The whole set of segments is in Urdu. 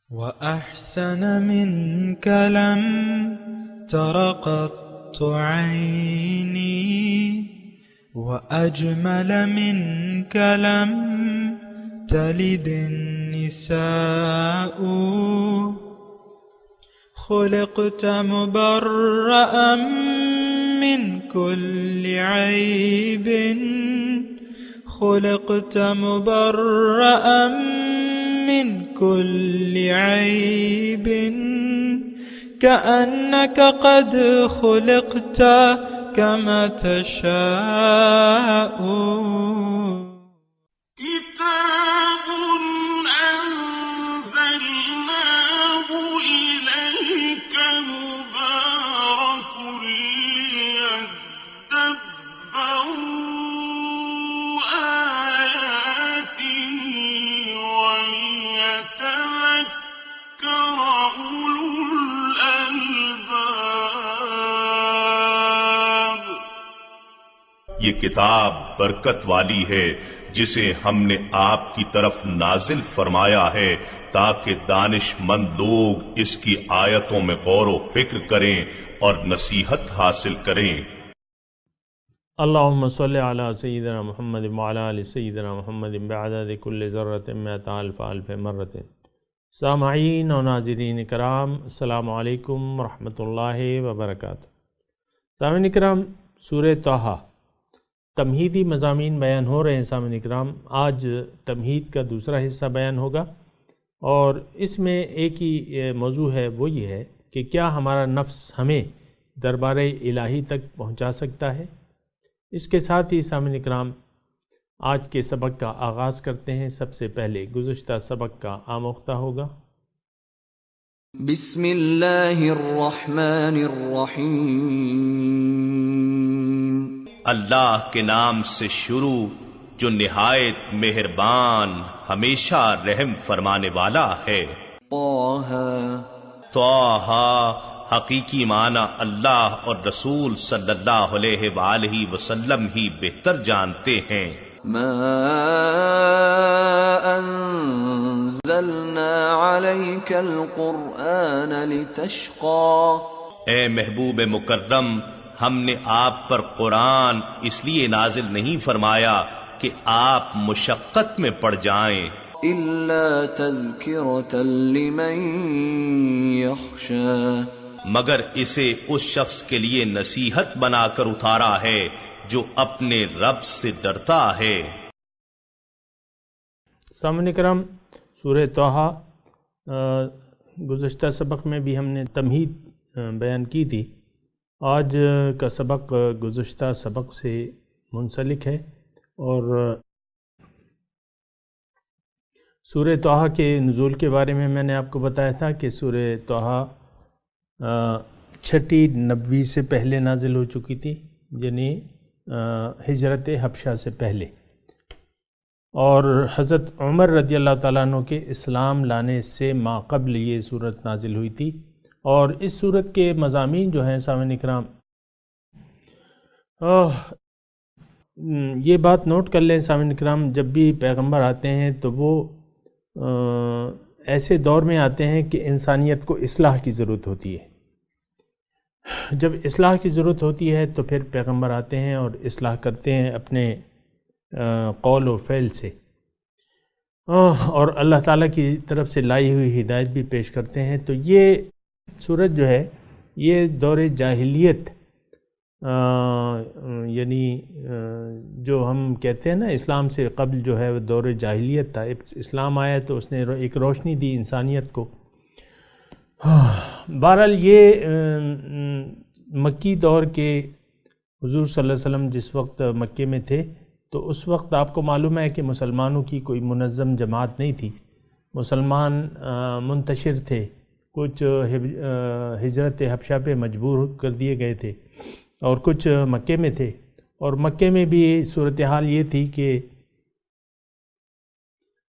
وأحسن منك لم تر قط عيني وأجمل منك لم تلد النساء خلقت مبرأ من كل عيب خلقت مبرأ من كل عيب كأنك قد خلقت كما تشاء كتاب أنزلناه إليك مبارك ليدبروا آياته وليتذكر أولو الألباب. یہ کتاب برکت والی ہے جسے ہم نے آپ کی طرف نازل فرمایا ہے تاکہ دانش مند لوگ اس کی آیتوں میں غور و فکر کریں اور نصیحت حاصل کریں. اللہم صلی علی سیدنا محمد وعلی آل سیدنا محمد بعدد کل ذرۃ مئۃ الف الف مرۃ. سامعین و ناظرین کرام، السلام علیکم ورحمۃ اللہ وبرکاتہ. سامعین کرام، سورہ طٰہٰ تمہیدی مضامین بیان ہو رہے ہیں. سامعین کرام، آج تمہید کا دوسرا حصہ بیان ہوگا اور اس میں ایک ہی موضوع ہے، وہ یہ ہے کہ کیا ہمارا نفس ہمیں دربار الہی تک پہنچا سکتا ہے. اس کے ساتھ ہی سامعین کرام آج کے سبق کا آغاز کرتے ہیں. سب سے پہلے گزشتہ سبق کا آموختہ ہوگا. بسم اللہ الرحمن الرحیم. اللہ کے نام سے شروع جو نہایت مہربان ہمیشہ رحم فرمانے والا ہے. طٰہٰ. طٰہٰ حقیقی معنی اللہ اور رسول صلی اللہ علیہ وآلہ وسلم ہی بہتر جانتے ہیں. ما انزلنا علیک القرآن لتشقى. اے محبوب مکرم، ہم نے آپ پر قرآن اس لیے نازل نہیں فرمایا کہ آپ مشقت میں پڑ جائیں، الا تذکرۃ لمن یخشی. مگر اسے اس شخص کے لیے نصیحت بنا کر اتارا ہے جو اپنے رب سے ڈرتا ہے. سامعین کرام، سورہ طٰہٰ گزشتہ سبق میں بھی ہم نے تمہید بیان کی تھی. آج کا سبق گزشتہ سبق سے منسلک ہے اور سورہ طٰہٰ کے نزول کے بارے میں نے آپ کو بتایا تھا کہ سورہ طٰہٰ چھٹی نبوی سے پہلے نازل ہو چکی تھی، یعنی ہجرت حبشہ سے پہلے، اور حضرت عمر رضی اللہ تعالیٰ عنہ کے اسلام لانے سے ماقبل یہ صورت نازل ہوئی تھی. اور اس صورت کے مضامین جو ہیں سامعین اکرام، یہ بات نوٹ کر لیں سامعین اکرام، جب بھی پیغمبر آتے ہیں تو وہ ایسے دور میں آتے ہیں کہ انسانیت کو اصلاح کی ضرورت ہوتی ہے. جب اصلاح کی ضرورت ہوتی ہے تو پھر پیغمبر آتے ہیں اور اصلاح کرتے ہیں اپنے قول و فعل سے، اور اللہ تعالیٰ کی طرف سے لائی ہوئی ہدایت بھی پیش کرتے ہیں. تو یہ صورت جو ہے یہ دور جاہلیت، یعنی جو ہم کہتے ہیں نا اسلام سے قبل جو ہے وہ دور جاہلیت تھا. اسلام آیا تو اس نے ایک روشنی دی انسانیت کو. بہرحال یہ مکی دور کے حضور صلی اللہ علیہ وسلم جس وقت مکے میں تھے تو اس وقت آپ کو معلوم ہے کہ مسلمانوں کی کوئی منظم جماعت نہیں تھی. مسلمان منتشر تھے، کچھ ہجرت حبشہ پہ مجبور کر دیے گئے تھے اور کچھ مکے میں تھے. اور مکے میں بھی صورتحال یہ تھی کہ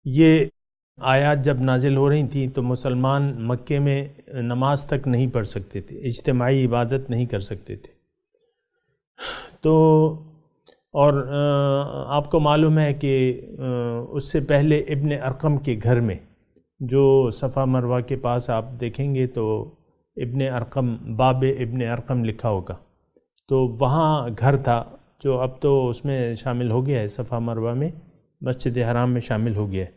یہ آیات جب نازل ہو رہی تھیں تو مسلمان مکے میں نماز تک نہیں پڑھ سکتے تھے، اجتماعی عبادت نہیں کر سکتے تھے. تو اور آپ کو معلوم ہے کہ اس سے پہلے ابن ارقم کے گھر میں جو صفا مروہ کے پاس آپ دیکھیں گے تو ابن ارقم، باب ابن ارقم لکھا ہوگا، تو وہاں گھر تھا جو اب تو اس میں شامل ہو گیا ہے، صفا مروہ میں مسجد حرام میں شامل ہو گیا ہے۔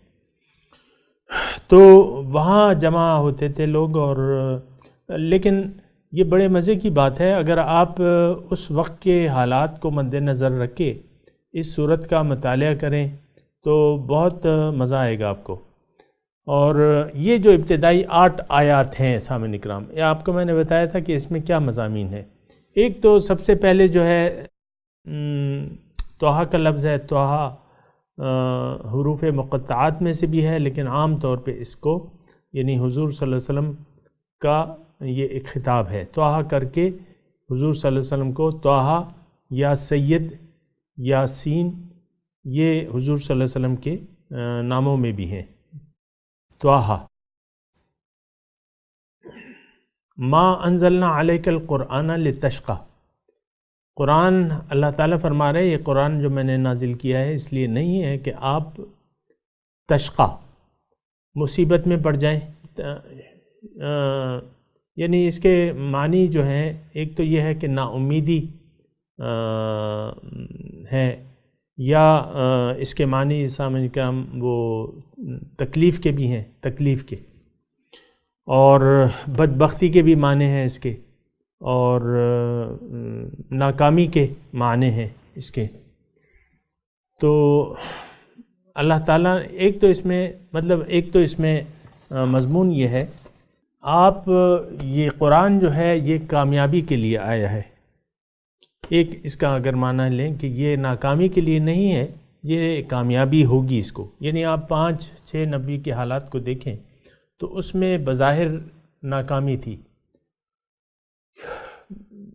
تو وہاں جمع ہوتے تھے لوگ، اور لیکن یہ بڑے مزے کی بات ہے، اگر آپ اس وقت کے حالات کو مد نظر رکھ کے اس صورت کا مطالعہ کریں تو بہت مزہ آئے گا آپ کو۔ اور یہ جو ابتدائی 8 آیات ہیں سامعین اکرام، یہ آپ کو میں نے بتایا تھا کہ اس میں کیا مضامین ہیں۔ ایک تو سب سے پہلے جو ہے طٰہٰ کا لفظ ہے۔ طٰہٰ حروف مقطعات میں سے بھی ہے، لیکن عام طور پہ اس کو یعنی حضور صلی اللہ علیہ وسلم کا یہ ایک خطاب ہے۔ طٰہٰ کر کے حضور صلی اللہ علیہ وسلم کو طٰہٰ یا سید یا سین، یہ حضور صلی اللہ علیہ وسلم کے ناموں میں بھی ہیں۔ طٰہٰ ما انزلنا علیک القرآن لتشقی، قرآن اللہ تعالیٰ فرما رہے ہیں یہ قرآن جو میں نے نازل کیا ہے اس لیے نہیں ہے کہ آپ تشقی، مصیبت میں پڑ جائیں۔ یعنی اس کے معنی جو ہیں، ایک تو یہ ہے کہ نا امیدی ہے، یا اس کے معنی سامنے کا وہ تکلیف کے بھی ہیں، تکلیف کے، اور بدبختی کے بھی معنی ہیں اس کے، اور ناکامی کے معنی ہیں اس کے۔ تو اللہ تعالیٰ ایک تو اس میں مضمون یہ ہے، آپ یہ قرآن جو ہے یہ کامیابی کے لیے آیا ہے۔ ایک اس کا اگر معنی لیں کہ یہ ناکامی کے لیے نہیں ہے، یہ کامیابی ہوگی اس کو۔ یعنی آپ 5-6 نبی کے حالات کو دیکھیں تو اس میں بظاہر ناکامی تھی،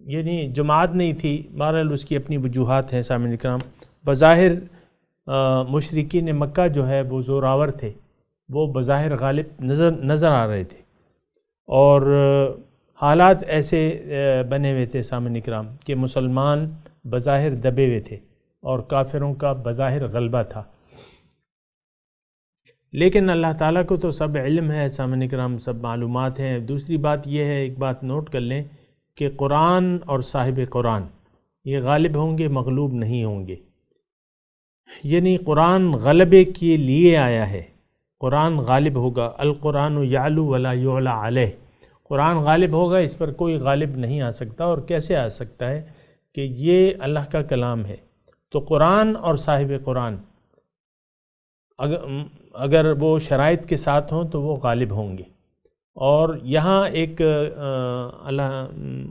یعنی جماعت نہیں تھی، بہرحال اس کی اپنی وجوہات ہیں سامعین کرام۔ بظاہر مشرکین مکہ جو ہے وہ زوراور تھے، وہ بظاہر غالب نظر آ رہے تھے، اور حالات ایسے بنے ہوئے تھے سامعین کرام کہ مسلمان بظاہر دبے ہوئے تھے اور کافروں کا بظاہر غلبہ تھا۔ لیکن اللہ تعالیٰ کو تو سب علم ہے سامعین کرام، سب معلومات ہیں۔ دوسری بات یہ ہے، ایک بات نوٹ کر لیں کہ قرآن اور صاحب قرآن یہ غالب ہوں گے، مغلوب نہیں ہوں گے۔ یعنی قرآن غلبے کے لیے آیا ہے، قرآن غالب ہوگا۔ القرآن یعلو ولا یعلی علیہ، قرآن غالب ہوگا، اس پر کوئی غالب نہیں آ سکتا۔ اور کیسے آ سکتا ہے کہ یہ اللہ کا کلام ہے، تو قرآن اور صاحب قرآن اگر وہ شرائط کے ساتھ ہوں تو وہ غالب ہوں گے۔ اور یہاں ایک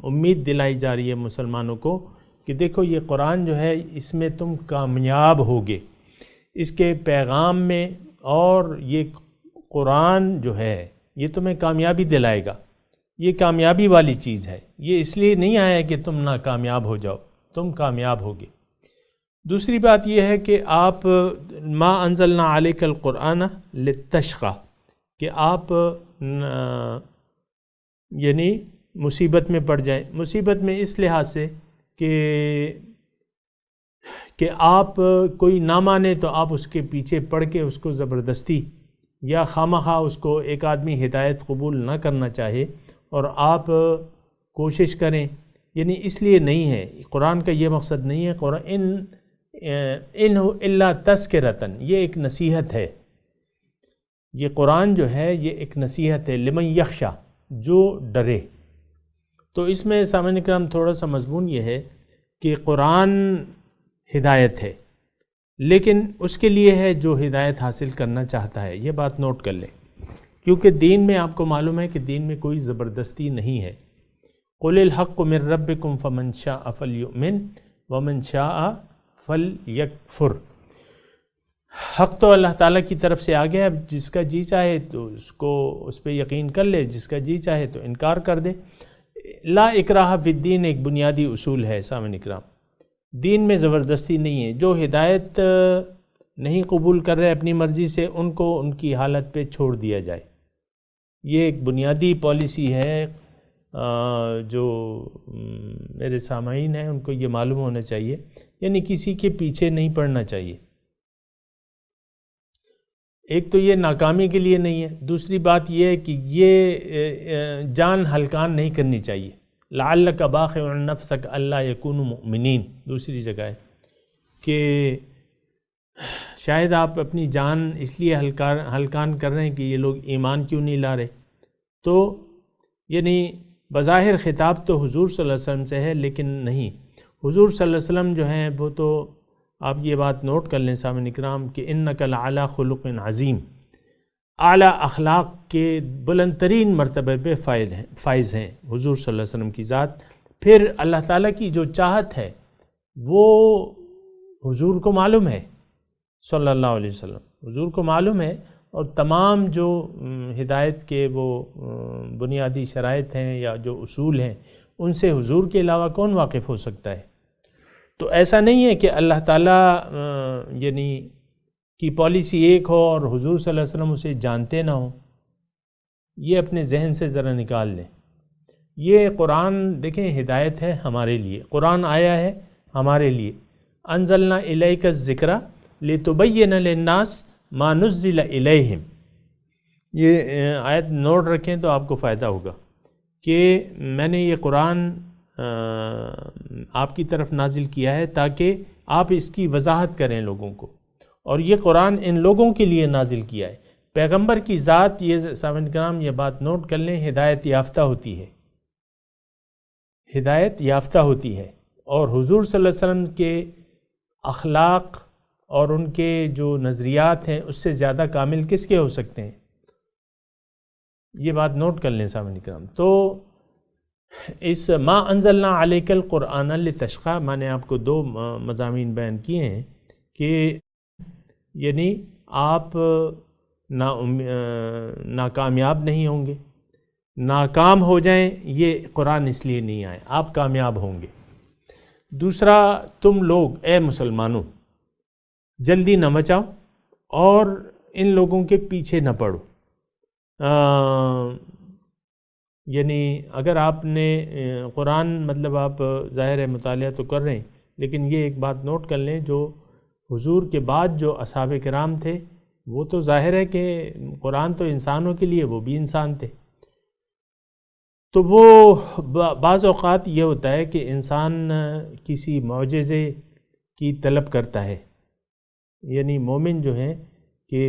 امید دلائی جا رہی ہے مسلمانوں کو کہ دیکھو یہ قرآن جو ہے اس میں تم کامیاب ہوگے، اس کے پیغام میں، اور یہ قرآن جو ہے یہ تمہیں کامیابی دلائے گا۔ یہ کامیابی والی چیز ہے، یہ اس لیے نہیں آیا کہ تم ناکامیاب ہو جاؤ، تم کامیاب ہوگے۔ دوسری بات یہ ہے کہ آپ ما انزلنا علیک القرآن لتشقی، کہ آپ یعنی مصیبت میں پڑ جائیں۔ مصیبت میں اس لحاظ سے کہ آپ کوئی نہ مانے تو آپ اس کے پیچھے پڑ کے اس کو زبردستی یا خواہ اس کو ایک آدمی ہدایت قبول نہ کرنا چاہے اور آپ کوشش کریں، یعنی اس لیے نہیں ہے، قرآن کا یہ مقصد نہیں ہے۔ قرآن ان الا تذکرۃ، یہ ایک نصیحت ہے، یہ قرآن جو ہے یہ ایک نصیحت ہے لمن یخشی، جو ڈرے۔ تو اس میں سامعین کرام تھوڑا سا مضمون یہ ہے کہ قرآن ہدایت ہے، لیکن اس کے لیے ہے جو ہدایت حاصل کرنا چاہتا ہے، یہ بات نوٹ کر لیں، کیونکہ دین میں آپ کو معلوم ہے کہ دین میں کوئی زبردستی نہیں ہے۔ قل الحق من ربکم فمن شاء فلیؤمن ومن شاء فلیکفر، حق تو اللہ تعالیٰ کی طرف سے آ گیا، اب جس کا جی چاہے تو اس پہ یقین کر لے، جس کا جی چاہے تو انکار کر دے۔ لا اکراہ فی الدین ایک بنیادی اصول ہے سامعین اکرام، دین میں زبردستی نہیں ہے۔ جو ہدایت نہیں قبول کر رہے اپنی مرضی سے، ان کو ان کی حالت پہ چھوڑ دیا جائے، یہ ایک بنیادی پالیسی ہے جو میرے سامعین ہیں ان کو یہ معلوم ہونا چاہیے، یعنی کسی کے پیچھے نہیں پڑنا چاہیے۔ ایک تو یہ ناکامی کے لیے نہیں ہے، دوسری بات یہ ہے کہ یہ جان ہلکان نہیں کرنی چاہیے. لعلک باخع نفسک الا یکونوا مؤمنین دوسری جگہ ہے کہ شاید آپ اپنی جان اس لیے ہلکان کر رہے ہیں کہ یہ لوگ ایمان کیوں نہیں لا رہے. تو یعنی بظاہر خطاب تو حضور صلی اللہ علیہ وسلم سے ہے، لیکن نہیں، حضور صلی اللہ علیہ وسلم جو ہیں وہ تو آپ یہ بات نوٹ کر لیں سامعین اکرام کہ انک لعلی خلق عظیم، اعلیٰ اخلاق کے بلند ترین مرتبے پہ فائز ہیں حضور صلی اللہ علیہ وسلم کی ذات. پھر اللہ تعالیٰ کی جو چاہت ہے وہ حضور کو معلوم ہے صلی اللہ علیہ وسلم، حضور کو معلوم ہے، اور تمام جو ہدایت کے وہ بنیادی شرائط ہیں یا جو اصول ہیں ان سے حضور کے علاوہ کون واقف ہو سکتا ہے. تو ایسا نہیں ہے کہ اللہ تعالیٰ یعنی کی پالیسی ایک ہو اور حضور صلی اللہ علیہ وسلم اسے جانتے نہ ہوں. یہ اپنے ذہن سے ذرا نکال لیں. یہ قرآن دیکھیں ہدایت ہے ہمارے لیے، قرآن آیا ہے ہمارے لیے. انزلنا الیک الذکر لتبین للناس ما نزل الیہم. یہ آیت نوٹ رکھیں تو آپ کو فائدہ ہوگا کہ میں نے یہ قرآن آپ کی طرف نازل کیا ہے تاکہ آپ اس کی وضاحت کریں لوگوں کو، اور یہ قرآن ان لوگوں کے لیے نازل کیا ہے. پیغمبر کی ذات، یہ سامعین کرام یہ بات نوٹ کر لیں، ہدایت یافتہ ہوتی ہے، ہدایت یافتہ ہوتی ہے. اور حضور صلی اللہ علیہ وسلم کے اخلاق اور ان کے جو نظریات ہیں اس سے زیادہ کامل کس کے ہو سکتے ہیں؟ یہ بات نوٹ کر لیں سامعین کرام. تو اس ما انزلنا علیک القرآن لتشقی، میں نے آپ کو دو مضامین بیان کیے ہیں کہ یعنی آپ ناکامیاب نہیں ہوں گے، ناکام ہو جائیں، یہ قرآن اس لیے نہیں آئے، آپ کامیاب ہوں گے. دوسرا، تم لوگ اے مسلمانوں جلدی نہ مچاؤ اور ان لوگوں کے پیچھے نہ پڑو. یعنی اگر آپ نے قرآن مطلب آپ ظاہر ہے مطالعہ تو کر رہے ہیں، لیکن یہ ایک بات نوٹ کر لیں، جو حضور کے بعد جو اصحاب کرام تھے وہ تو ظاہر ہے کہ قرآن تو انسانوں کے لیے، وہ بھی انسان تھے. تو وہ بعض اوقات یہ ہوتا ہے کہ انسان کسی معجزے کی طلب کرتا ہے، یعنی مومن جو ہیں کہ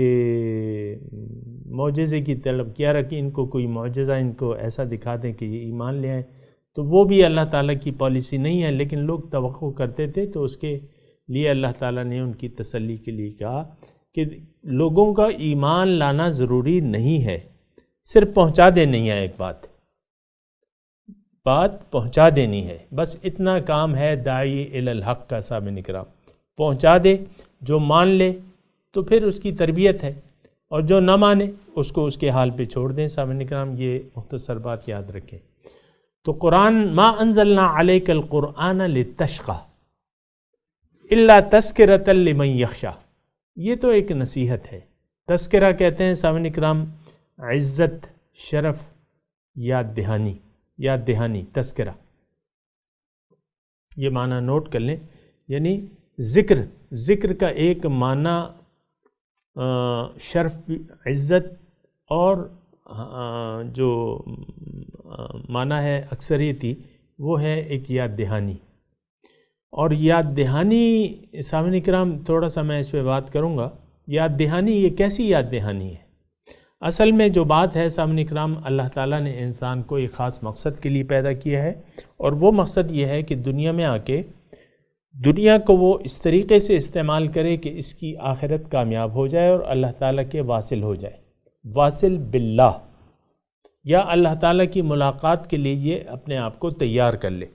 معجزے کی طلب کیا رکھیں، ان کو کوئی معجزہ ان کو ایسا دکھا دیں کہ یہ ایمان لے آئیں. تو وہ بھی اللہ تعالیٰ کی پالیسی نہیں ہے، لیکن لوگ توقع کرتے تھے، تو اس کے لیے اللہ تعالیٰ نے ان کی تسلی کے لیے کہا کہ لوگوں کا ایمان لانا ضروری نہیں ہے، صرف پہنچا دینی ہے. ایک بات پہنچا دینی ہے، بس اتنا کام ہے داعی الی الحق کا. سامعین اکرام پہنچا دے، جو مان لے تو پھر اس کی تربیت ہے، اور جو نہ مانے اس کو اس کے حال پہ چھوڑ دیں. سامعین اکرام یہ مختصر بات یاد رکھیں. تو قرآن ما انزلنا علیک القرآن لتشقی الا تذکرۃ لمن یخشی، یہ تو ایک نصیحت ہے. تذکرہ کہتے ہیں سامعین اکرام عزت، شرف، یاد دہانی تذکرہ، یہ معنی نوٹ کر لیں. یعنی ذکر کا ایک معنی شرف، عزت، اور جو معنی ہے اکثریتی وہ ہے ایک یاد دہانی. اور یاد دہانی سامعین اکرام تھوڑا سا میں اس پہ بات کروں گا. یاد دہانی یہ کیسی یاد دہانی ہے؟ اصل میں جو بات ہے سامعین اکرام، اللہ تعالیٰ نے انسان کو ایک خاص مقصد کے لیے پیدا کیا ہے، اور وہ مقصد یہ ہے کہ دنیا میں آ کے دنیا کو وہ اس طریقے سے استعمال کرے کہ اس کی آخرت کامیاب ہو جائے اور اللہ تعالیٰ کے واصل ہو جائے، واصل باللہ، یا اللہ تعالیٰ کی ملاقات کے لیے یہ اپنے آپ کو تیار کر لے،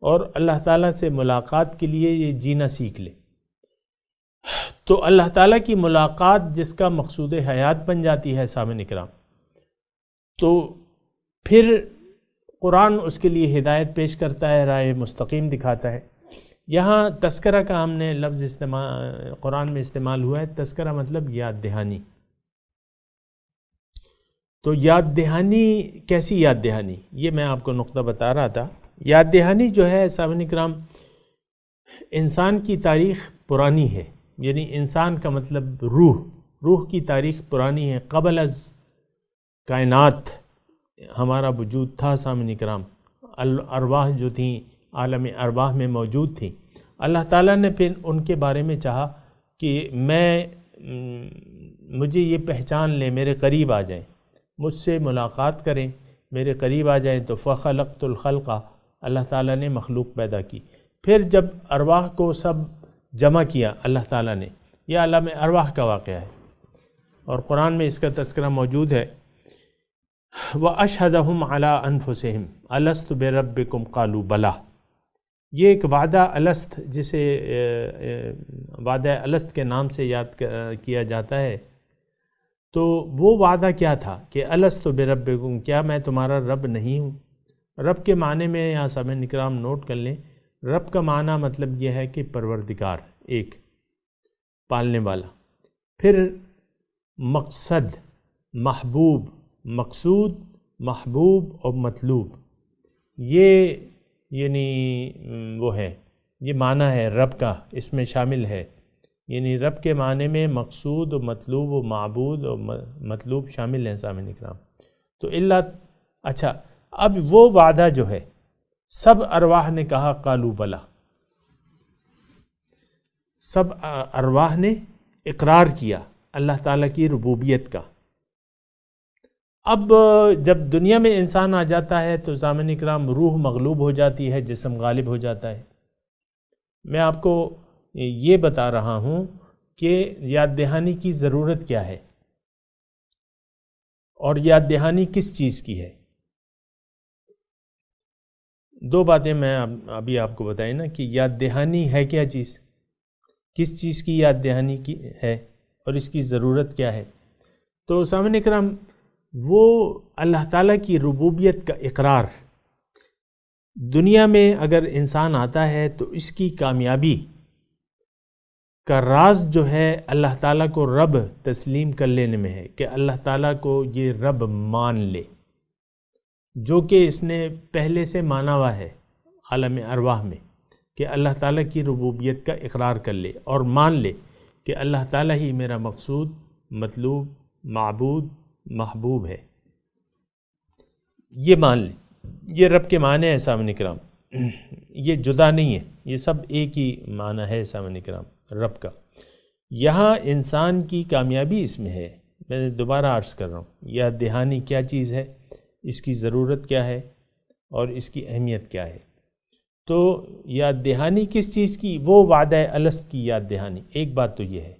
اور اللہ تعالیٰ سے ملاقات کے لیے یہ جینا سیکھ لے. تو اللہ تعالیٰ کی ملاقات جس کا مقصود حیات بن جاتی ہے سامعین اکرام، تو پھر قرآن اس کے لیے ہدایت پیش کرتا ہے، راہ مستقیم دکھاتا ہے. یہاں تذکرہ کا ہم نے لفظ قرآن میں استعمال ہوا ہے. تذکرہ مطلب یاد دہانی. تو یاد دہانی کیسی یاد دہانی؟ یہ میں آپ کو نقطہ بتا رہا تھا. یاد دہانی جو ہے سامعین اکرام، انسان کی تاریخ پرانی ہے، یعنی انسان کا مطلب روح کی تاریخ پرانی ہے، قبل از کائنات ہمارا وجود تھا سامعین کرام، ارواح جو تھیں عالم ارواح میں موجود تھیں۔ اللہ تعالیٰ نے پھر ان کے بارے میں چاہا کہ مجھے یہ پہچان لیں، میرے قریب آ جائیں، مجھ سے ملاقات کریں، میرے قریب آ جائیں، تو فخلقت الخلق، اللہ تعالیٰ نے مخلوق پیدا کی۔ پھر جب ارواح کو سب جمع کیا اللہ تعالیٰ نے، یہ عالم ارواح کا واقعہ ہے اور قرآن میں اس کا تذکرہ موجود ہے۔ وَأَشْهَدَهُمْ عَلَىٰ أَنفُسِهِمْ أَلَسْتُ بِرَبِّكُمْ قَالُوا بَلَىٰ، یہ ایک وعدہ الست، جسے وعدہ الست کے نام سے یاد کیا جاتا ہے، تو وہ وعدہ کیا تھا کہ الست بربکم، کیا میں تمہارا رب نہیں ہوں؟ رب کے معنی میں یہاں سامعین اکرام نوٹ کر لیں، رب کا معنی مطلب یہ ہے کہ پروردگار، ایک پالنے والا، پھر مقصد، محبوب، مقصود، محبوب اور مطلوب، یہ یعنی وہ ہے، یہ معنی ہے رب کا، اس میں شامل ہے، یعنی رب کے معنی میں مقصود و مطلوب و معبود اور مطلوب شامل ہیں سامعین اکرام۔ تو اچھا، اب وہ وعدہ جو ہے سب ارواح نے کہا قالوا بلا، سب ارواح نے اقرار کیا اللہ تعالیٰ کی ربوبیت کا۔ اب جب دنیا میں انسان آ جاتا ہے تو سامعین اکرام روح مغلوب ہو جاتی ہے، جسم غالب ہو جاتا ہے۔ میں آپ کو یہ بتا رہا ہوں کہ یاد دہانی کی ضرورت کیا ہے اور یاد دہانی کس چیز کی ہے۔ دو باتیں میں ابھی آپ کو بتائیں نا کہ یاد دہانی ہے کیا چیز، کس چیز کی یاد دہانی کی ہے اور اس کی ضرورت کیا ہے۔ تو سامعین اکرام وہ اللہ تعالیٰ کی ربوبیت کا اقرار، دنیا میں اگر انسان آتا ہے تو اس کی کامیابی کا راز جو ہے اللہ تعالیٰ کو رب تسلیم کر لینے میں ہے، کہ اللہ تعالیٰ کو یہ رب مان لے، جو کہ اس نے پہلے سے مانا ہوا ہے عالم ارواح میں، کہ اللہ تعالیٰ کی ربوبیت کا اقرار کر لے اور مان لے کہ اللہ تعالیٰ ہی میرا مقصود، مطلوب، معبود، محبوب ہے، یہ مان لے۔ یہ رب کے معنی ہے سامعین کرام، یہ جدا نہیں ہے، یہ سب ایک ہی معنی ہے سامعین کرام رب کا۔ یہاں انسان کی کامیابی اس میں ہے، میں دوبارہ عرض کر رہا ہوں، یاد دہانی کیا چیز ہے، اس کی ضرورت کیا ہے اور اس کی اہمیت کیا ہے۔ تو یاد دہانی کس چیز کی؟ وہ وعدہ الست کی یاد دہانی، ایک بات تو یہ ہے۔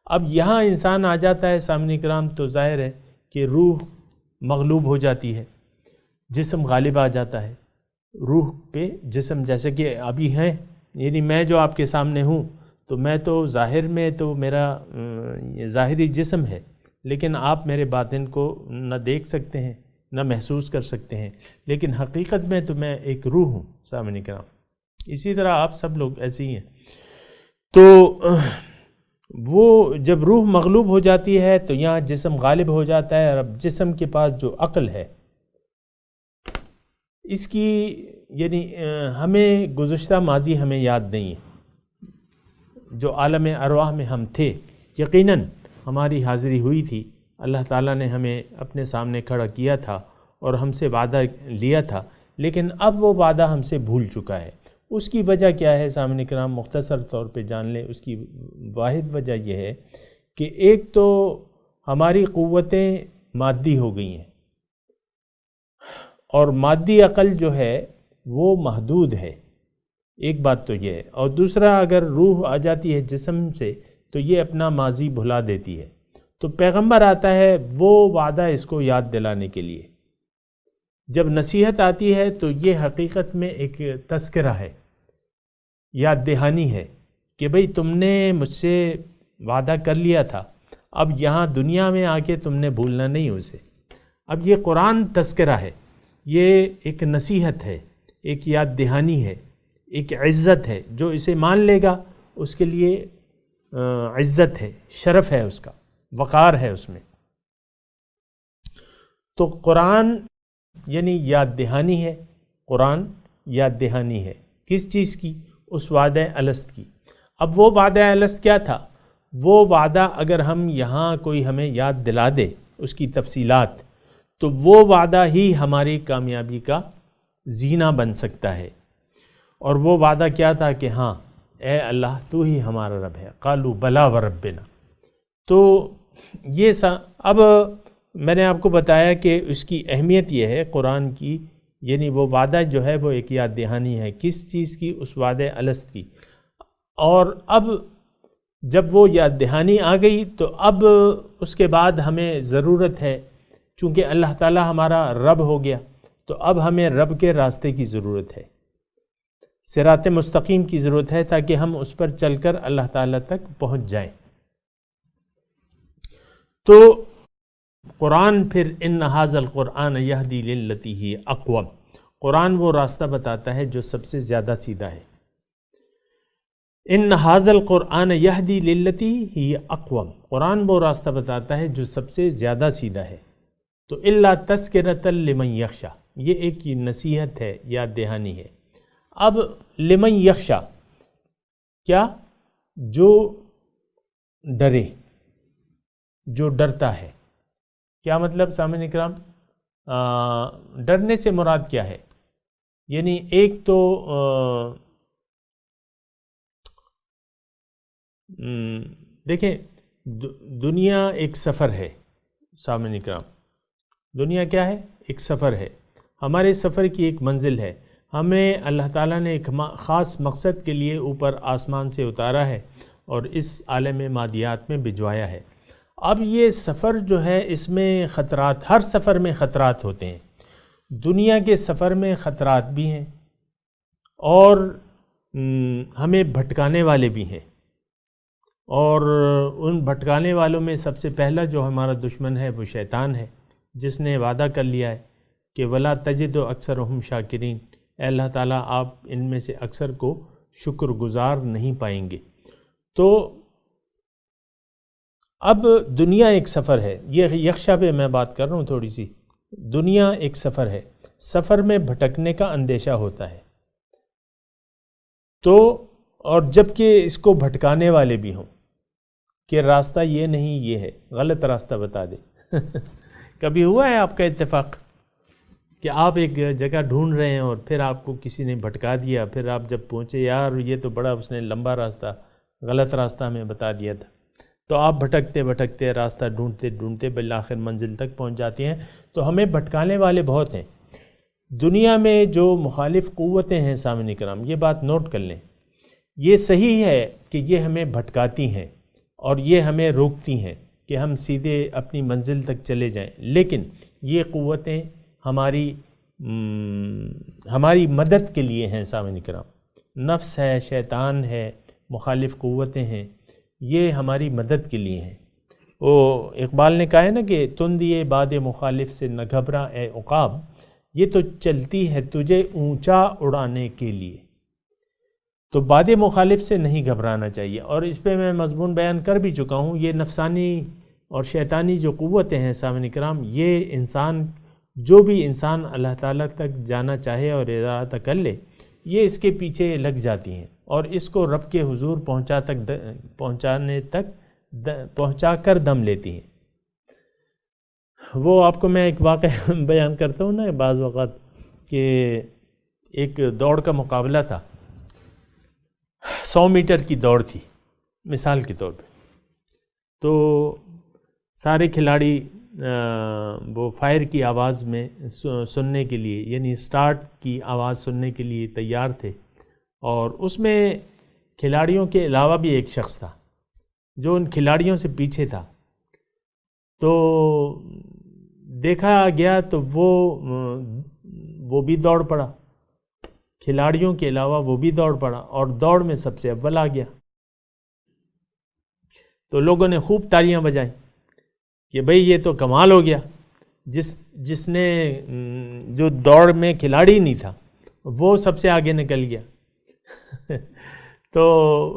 اب یہاں انسان آ جاتا ہے سامعین کرام تو ظاہر ہے کہ روح مغلوب ہو جاتی ہے، جسم غالب آ جاتا ہے روح پہ، جسم جیسے کہ ابھی ہے، یعنی میں جو آپ کے سامنے ہوں تو میں تو ظاہر میں تو میرا ظاہری جسم ہے، لیکن آپ میرے باطن کو نہ دیکھ سکتے ہیں نہ محسوس کر سکتے ہیں، لیکن حقیقت میں تو میں ایک روح ہوں سامعین کرام۔ اسی طرح آپ سب لوگ ایسے ہی ہیں۔ تو وہ جب روح مغلوب ہو جاتی ہے تو یہاں جسم غالب ہو جاتا ہے، اور اب جسم کے پاس جو عقل ہے اس کی یعنی ہمیں گزشتہ ماضی ہمیں یاد نہیں ہے، جو عالم ارواح میں ہم تھے یقیناً ہماری حاضری ہوئی تھی، اللہ تعالیٰ نے ہمیں اپنے سامنے کھڑا کیا تھا اور ہم سے وعدہ لیا تھا، لیکن اب وہ وعدہ ہم سے بھول چکا ہے۔ اس کی وجہ کیا ہے سامعین کرام؟ مختصر طور پہ جان لیں، اس کی واحد وجہ یہ ہے کہ ایک تو ہماری قوتیں مادی ہو گئی ہیں، اور مادی عقل جو ہے وہ محدود ہے، ایک بات تو یہ ہے، اور دوسرا اگر روح آ جاتی ہے جسم سے تو یہ اپنا ماضی بھلا دیتی ہے۔ تو پیغمبر آتا ہے وہ وعدہ اس کو یاد دلانے کے لیے، جب نصیحت آتی ہے تو یہ حقیقت میں ایک تذکرہ ہے، یاد دہانی ہے کہ بھئی تم نے مجھ سے وعدہ کر لیا تھا، اب یہاں دنیا میں آ کے تم نے بھولنا نہیں اسے۔ اب یہ قرآن تذکرہ ہے، یہ ایک نصیحت ہے، ایک یاد دہانی ہے، ایک عزت ہے، جو اسے مان لے گا اس کے لیے عزت ہے، شرف ہے، اس کا وقار ہے اس میں۔ تو قرآن یعنی یاد دہانی ہے، قرآن یاد دہانی ہے کس چیز کی؟ اس وعدہ الست کی۔ اب وہ وعدہ الست کیا تھا؟ وہ وعدہ اگر ہم یہاں کوئی ہمیں یاد دلا دے اس کی تفصیلات، تو وہ وعدہ ہی ہماری کامیابی کا زینہ بن سکتا ہے۔ اور وہ وعدہ کیا تھا کہ ہاں اے اللہ تو ہی ہمارا رب ہے، قالوا بلا وربنا۔ تو یہ اب میں نے آپ کو بتایا کہ اس کی اہمیت یہ ہے قرآن کی، یعنی وہ وعدہ جو ہے وہ ایک یاد دہانی ہے کس چیز کی؟ اس وعدے الست کی۔ اور اب جب وہ یاد دہانی آ گئی تو اب اس کے بعد ہمیں ضرورت ہے، چونکہ اللہ تعالی ہمارا رب ہو گیا تو اب ہمیں رب کے راستے کی ضرورت ہے، صراط مستقیم کی ضرورت ہے، تاکہ ہم اس پر چل کر اللہ تعالی تک پہنچ جائیں۔ تو قرآن پھر ان ھذا القرآن یہدی للتی ہی اقوم، قرآن وہ راستہ بتاتا ہے جو سب سے زیادہ سیدھا ہے۔ ان ھذا القرآن یہدی للتی ہی اقوم، قرآن وہ راستہ بتاتا ہے جو سب سے زیادہ سیدھا ہے۔ تو الا تذکرۃ لمن یخشی، یہ ایک نصیحت ہے، یاد دہانی ہے۔ اب لمن یخشی کیا؟ جو ڈرے، جو ڈرتا ہے۔ کیا مطلب سامعین اکرام؟ ڈرنے سے مراد کیا ہے؟ یعنی ایک تو دیکھیں دنیا ایک سفر ہے سامعین اکرام، دنیا کیا ہے؟ ایک سفر ہے، ہمارے سفر کی ایک منزل ہے، ہمیں اللہ تعالیٰ نے ایک خاص مقصد کے لیے اوپر آسمان سے اتارا ہے اور اس عالم مادیات میں بھجوایا ہے۔ اب یہ سفر جو ہے اس میں خطرات، ہر سفر میں خطرات ہوتے ہیں، دنیا کے سفر میں خطرات بھی ہیں اور ہمیں بھٹکانے والے بھی ہیں، اور ان بھٹکانے والوں میں سب سے پہلا جو ہمارا دشمن ہے وہ شیطان ہے، جس نے وعدہ کر لیا ہے کہ وَلَا تَجِدُ أَكْثَرَهُمْ شَاكِرِينَ، اے اللہ تعالیٰ آپ ان میں سے اکثر کو شکر گزار نہیں پائیں گے۔ تو اب دنیا ایک سفر ہے، یہ یخشا پہ میں بات کر رہا ہوں تھوڑی سی۔ دنیا ایک سفر ہے، سفر میں بھٹکنے کا اندیشہ ہوتا ہے، تو اور جب کہ اس کو بھٹکانے والے بھی ہوں کہ راستہ یہ نہیں یہ ہے، غلط راستہ بتا دے۔ کبھی ہوا ہے آپ کا اتفاق کہ آپ ایک جگہ ڈھونڈ رہے ہیں اور پھر آپ کو کسی نے بھٹکا دیا، پھر آپ جب پہنچے یار یہ تو بڑا اس نے لمبا راستہ، غلط راستہ ہمیں بتا دیا تھا، تو آپ بھٹکتے بھٹکتے راستہ ڈھونڈتے ڈھونڈتے بالآخر منزل تک پہنچ جاتے ہیں۔ تو ہمیں بھٹکانے والے بہت ہیں دنیا میں، جو مخالف قوتیں ہیں سامعین اکرام، یہ بات نوٹ کر لیں، یہ صحیح ہے کہ یہ ہمیں بھٹکاتی ہیں اور یہ ہمیں روکتی ہیں کہ ہم سیدھے اپنی منزل تک چلے جائیں، لیکن یہ قوتیں ہماری مدد کے لیے ہیں سامعین کرام۔ نفس ہے، شیطان ہے، مخالف قوتیں ہیں، یہ ہماری مدد کے لیے ہیں۔ وہ اقبال نے کہا ہے نا کہ تندیے باد مخالف سے نہ گھبرا اے عقاب، یہ تو چلتی ہے تجھے اونچا اڑانے کے لیے۔ تو باد مخالف سے نہیں گھبرانا چاہیے، اور اس پہ میں مضمون بیان کر بھی چکا ہوں۔ یہ نفسانی اور شیطانی جو قوتیں ہیں سامعین کرام، یہ انسان، جو بھی انسان اللہ تعالیٰ تک جانا چاہے اور ارادہ کر لے، یہ اس کے پیچھے لگ جاتی ہیں اور اس کو رب کے حضور پہنچا کر دم لیتی ہیں۔ وہ آپ کو میں ایک واقعہ بیان کرتا ہوں نا بعض وقت، کہ ایک دوڑ کا مقابلہ تھا، 100 میٹر کی دوڑ تھی مثال کے طور پہ، تو سارے کھلاڑی وہ فائر کی آواز میں سننے کے لیے، یعنی سٹارٹ کی آواز سننے کے لیے تیار تھے، اور اس میں کھلاڑیوں کے علاوہ بھی ایک شخص تھا جو ان کھلاڑیوں سے پیچھے تھا۔ تو دیکھا گیا تو وہ بھی دوڑ پڑا، کھلاڑیوں کے علاوہ وہ بھی دوڑ پڑا اور دوڑ میں سب سے اول آ گیا۔ تو لوگوں نے خوب تالیاں بجائیں کہ بھئی یہ تو کمال ہو گیا، جس نے جو دوڑ میں کھلاڑی نہیں تھا وہ سب سے آگے نکل گیا۔ تو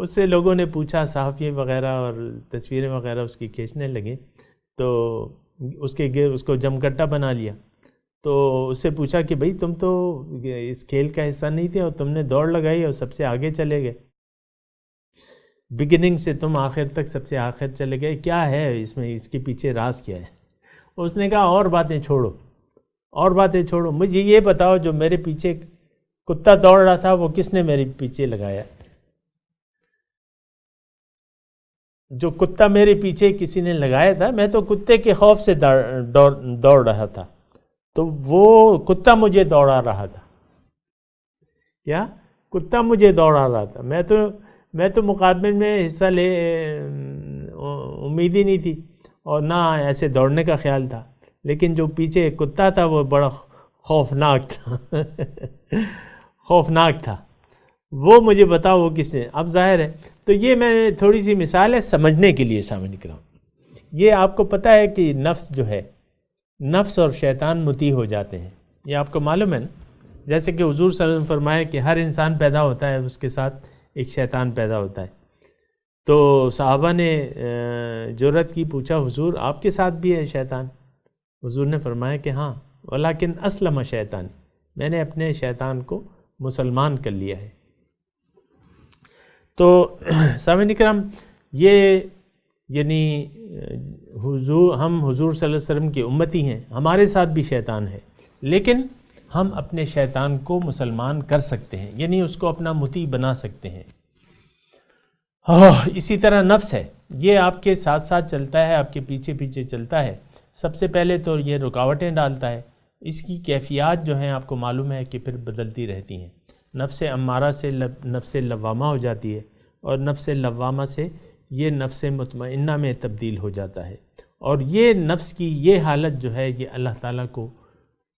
اس سے لوگوں نے پوچھا، صحافی وغیرہ، اور تصویریں وغیرہ اس کی کھینچنے لگے، تو اس کو جمکٹا بنا لیا۔ تو اس سے پوچھا کہ بھئی تم تو اس کھیل کا حصہ نہیں تھے اور تم نے دوڑ لگائی اور سب سے آگے چلے گئے۔ بگننگ سے تم آخر تک سب سے آخر چلے گئے، کیا ہے اس میں، اس کے پیچھے راز کیا ہے؟ اس نے کہا اور باتیں چھوڑو، اور باتیں چھوڑو، مجھے یہ بتاؤ جو میرے پیچھے کتا دوڑ رہا تھا وہ کس نے میرے پیچھے لگایا؟ جو کتا میرے پیچھے کسی نے لگایا تھا، میں تو کتے کے خوف سے دوڑ رہا تھا، تو وہ کتا مجھے دوڑا رہا تھا، کیا کتا مجھے دوڑا رہا تھا، میں تو مقابلے میں حصہ لے امید ہی نہیں تھی اور نہ ایسے دوڑنے کا خیال تھا، لیکن جو پیچھے کتا تھا وہ بڑا خوفناک تھا خوفناک تھا، وہ مجھے بتاؤ وہ کس نے۔ اب ظاہر ہے، تو یہ میں تھوڑی سی مثال ہے سمجھنے کے لیے سامنے کرا ہوں۔ یہ آپ کو پتہ ہے کہ نفس جو ہے، نفس اور شیطان مطیع ہو جاتے ہیں، یہ آپ کو معلوم ہے نا؟ جیسے کہ حضور صلی اللہ علیہ وسلم فرمائے کہ ہر انسان پیدا ہوتا ہے، اس کے ساتھ ایک شیطان پیدا ہوتا ہے۔ تو صحابہ نے جرأت کی، پوچھا حضور آپ کے ساتھ بھی ہے شیطان؟ حضور نے فرمایا کہ ہاں، ولیکن اسلم شیطان، میں نے اپنے شیطان کو مسلمان کر لیا ہے۔ تو سامعین کرام، یہ یعنی ہم حضور صلی اللہ علیہ وسلم کی امتی ہیں، ہمارے ساتھ بھی شیطان ہے، لیکن ہم اپنے شیطان کو مسلمان کر سکتے ہیں، یعنی اس کو اپنا مطیع بنا سکتے ہیں۔ اسی طرح نفس ہے، یہ آپ کے ساتھ ساتھ چلتا ہے، آپ کے پیچھے پیچھے چلتا ہے۔ سب سے پہلے تو یہ رکاوٹیں ڈالتا ہے، اس کی کیفیات جو ہیں آپ کو معلوم ہے کہ پھر بدلتی رہتی ہیں۔ نفس امارہ سے نفس لوامہ ہو جاتی ہے، اور نفس لوامہ سے یہ نفس مطمئنہ میں تبدیل ہو جاتا ہے، اور یہ نفس کی یہ حالت جو ہے یہ اللہ تعالیٰ کو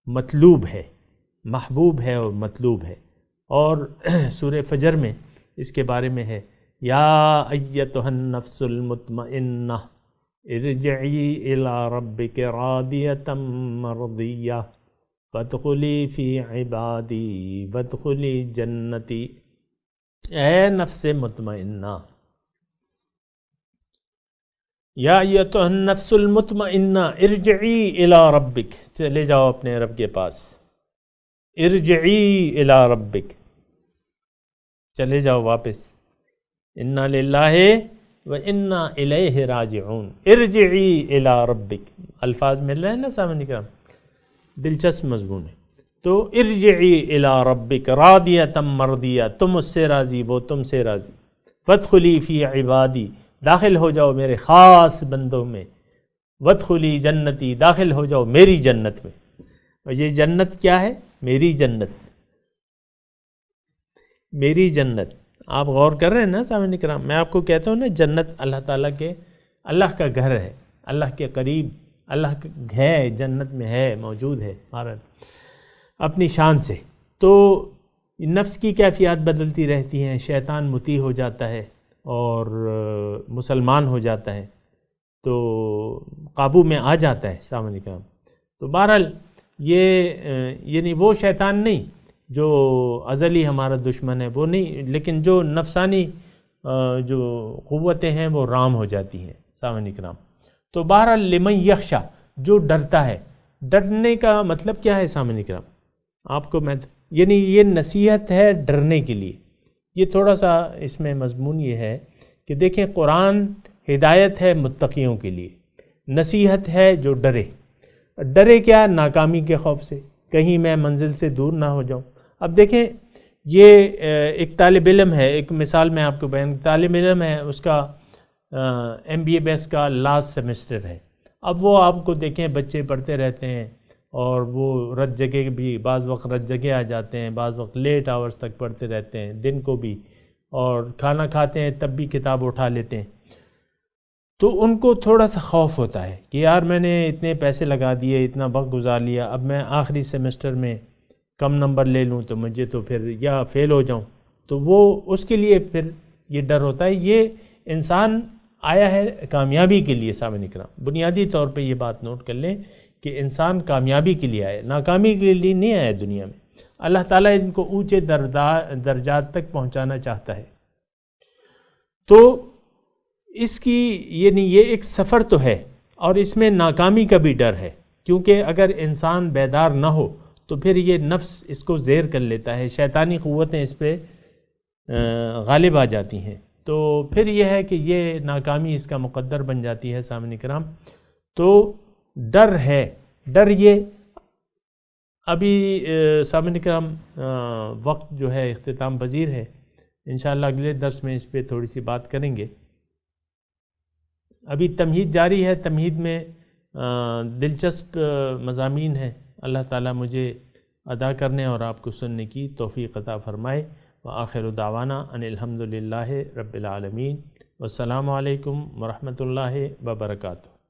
مطلوب ہے، محبوب ہے اور مطلوب ہے۔ اور سورہ فجر میں اس کے بارے میں ہے، یا ایتھا النفس المطمئنہ ارجعی الی ربک راضیۃ مرضیہ فادخلی فی عبادی وادخلی جنتی۔ اے نفس مطمئنہ، یا ایتھا النفس المطمئنہ ارجعی الی ربک، چلے جاؤ اپنے رب کے پاس، ارجعی الی ربک، چلے جاؤ واپس، انا للہ و انا الیہ راجعون، ارجعی الی ربک، الفاظ مل رہے ہیں نا سامنے کرام، دلچسپ مضمون ہے۔ تو ارجعی الی ربک راضیۃ مرضیہ، تم اس سے راضی، وہ تم سے راضی، فادخلی فی عبادی، داخل ہو جاؤ میرے خاص بندوں میں، وادخلی جنتی، داخل ہو جاؤ میری جنت میں۔ اور یہ جنت کیا ہے؟ میری جنت، میری جنت۔ آپ غور کر رہے ہیں نا سامعین کرام، میں آپ کو کہتا ہوں نا، جنت اللہ تعالیٰ کے، اللہ کا گھر ہے، اللہ کے قریب، اللہ ہے، جنت میں ہے، موجود ہے ہمارا اپنی شان سے۔ تو نفس کی کیفیات بدلتی رہتی ہیں، شیطان مطیع ہو جاتا ہے اور مسلمان ہو جاتا ہے، تو قابو میں آ جاتا ہے سامنے کا۔ تو بہرحال یہ یعنی وہ شیطان نہیں جو ازلی ہمارا دشمن ہے، وہ نہیں، لیکن جو نفسانی جو قوتیں ہیں وہ رام ہو جاتی ہیں سامعین کرام۔ تو بہرحال لمن یخشا، جو ڈرتا ہے، ڈرنے کا مطلب کیا ہے سامعین کرام؟ آپ کو میں یعنی یہ نصیحت ہے ڈرنے کے لیے۔ یہ تھوڑا سا اس میں مضمون یہ ہے کہ دیکھیں، قرآن ہدایت ہے متقیوں کے لیے، نصیحت ہے جو ڈرے۔ ڈرے کیا؟ ناکامی کے خوف سے، کہیں میں منزل سے دور نہ ہو جاؤں۔ اب دیکھیں، یہ ایک طالب علم ہے، ایک مثال میں آپ کو بیان، طالب علم ہے، اس کا MBA کا لاسٹ سیمسٹر ہے۔ اب وہ آپ کو دیکھیں، بچے پڑھتے رہتے ہیں اور وہ رت جگہ بھی، بعض وقت رت جگہ آ جاتے ہیں، بعض وقت لیٹ آورز تک پڑھتے رہتے ہیں، دن کو بھی، اور کھانا کھاتے ہیں تب بھی کتاب اٹھا لیتے ہیں۔ تو ان کو تھوڑا سا خوف ہوتا ہے کہ یار میں نے اتنے پیسے لگا دیے، اتنا وقت گزار لیا، اب میں آخری سیمسٹر میں کم نمبر لے لوں تو مجھے تو پھر یا فیل ہو جاؤں، تو وہ اس کے لیے پھر یہ ڈر ہوتا ہے۔ یہ انسان آیا ہے کامیابی کے لیے سامنے کرام، بنیادی طور پہ یہ بات نوٹ کر لیں کہ انسان کامیابی کے لیے آئے، ناکامی کے لیے نہیں آیا دنیا میں۔ اللہ تعالیٰ ان کو اونچے درجات تک پہنچانا چاہتا ہے۔ تو اس کی یعنی یہ ایک سفر تو ہے، اور اس میں ناکامی کا بھی ڈر ہے، کیونکہ اگر انسان بیدار نہ ہو تو پھر یہ نفس اس کو زیر کر لیتا ہے، شیطانی قوتیں اس پہ غالب آ جاتی ہیں۔ تو پھر یہ ہے کہ یہ ناکامی اس کا مقدر بن جاتی ہے سامعین کرام۔ تو ڈر ہے، ڈر یہ ابھی سامعین کرام وقت جو ہے اختتام پذیر ہے، انشاءاللہ اگلے درس میں اس پہ تھوڑی سی بات کریں گے۔ ابھی تمہید جاری ہے، تمہید میں دلچسپ مضامین ہیں، اللہ تعالیٰ مجھے ادا کرنے اور آپ کو سننے کی توفیق عطا فرمائے۔ وآخر دعوانا ان الحمد للہ رب العالمین، والسلام علیکم ورحمۃ اللہ وبرکاتہ۔